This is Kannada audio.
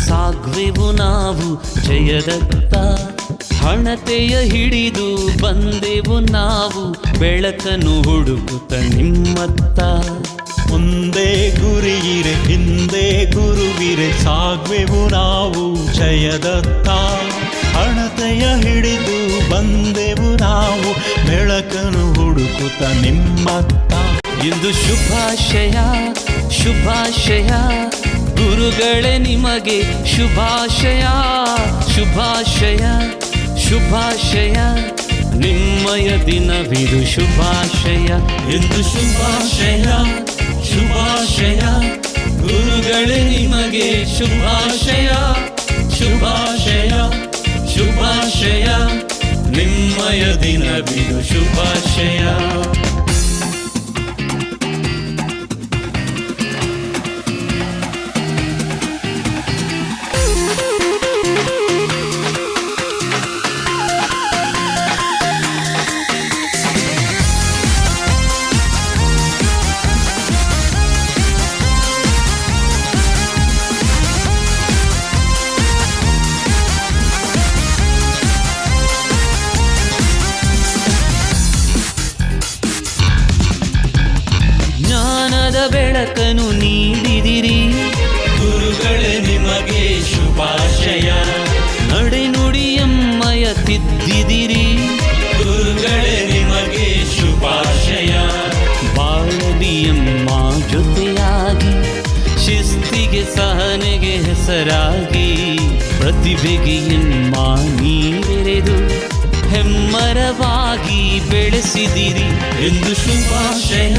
ಸಾಗ್ವೆವು ನಾವು ಜಯದತ್ತ. ಹಣತೆಯ ಹಿಡಿದು ಬಂದೆವು ನಾವು ಬೆಳಕನ್ನು ಹುಡುಕುತ್ತ ನಿಮ್ಮತ್ತ. ಮುಂದೆ ಗುರಿಯಿರೆ ಹಿಂದೆ ಗುರುವಿರೆ ಸಾಗ್ವೆವು ನಾವು ಜಯದತ್ತ. ಹಣತೆಯ ಹಿಡಿದು ಬಂದೆವು ನಾವು ಬೆಳಕನ್ನು ಹುಡುಕುತ್ತ ನಿಮ್ಮತ್ತ. ಇಂದು ಶುಭಾಶಯ ಶುಭಾಶಯ ಗುರುಗಳೇ ನಿಮಗೆ ಶುಭಾಶಯ ಶುಭಾಶಯ ಶುಭಾಶಯ ನಿಮ್ಮಯ ದಿನವಿದು ಶುಭಾಶಯ. ಇಂದು ಶುಭಾಶಯ ಶುಭಾಶಯ ಗುರುಗಳೇ ನಿಮಗೆ ಶುಭಾಶಯ ಶುಭಾಶಯ ಶುಭಾಶಯ ನಿಮ್ಮಯ ದಿನವಿದು ಶುಭಾಶಯ. ಜ್ಞಾನದ ಬೆಳಕನ್ನು ನೀಡಿದಿರಿ ಗುರುಗಳೇ ನಿಮಗೆ ಶುಭಾಶಯ. ನಡೆನುಡಿಯಮ್ಮಯ ತಿದ್ದಿದಿರಿ ಗುರುಗಳೇ ನಿಮಗೆ ಶುಭಾಶಯ. ಬಾಳದಿಯಮ್ಮ ಜೊತೆಯಾಗಿ ಶಿಸ್ತಿಗೆ ಸಹನೆಗೆ ಹೆಸರಾಗಿ ಪ್ರತಿಭೆಗೆ ಎಮ್ಮ ನೀರೆರೆದು ಹೆಮ್ಮರವಾಗಿ ಬೆಳೆಸಿದಿರಿ. ಎಂದು ಶುಭಾಶಯ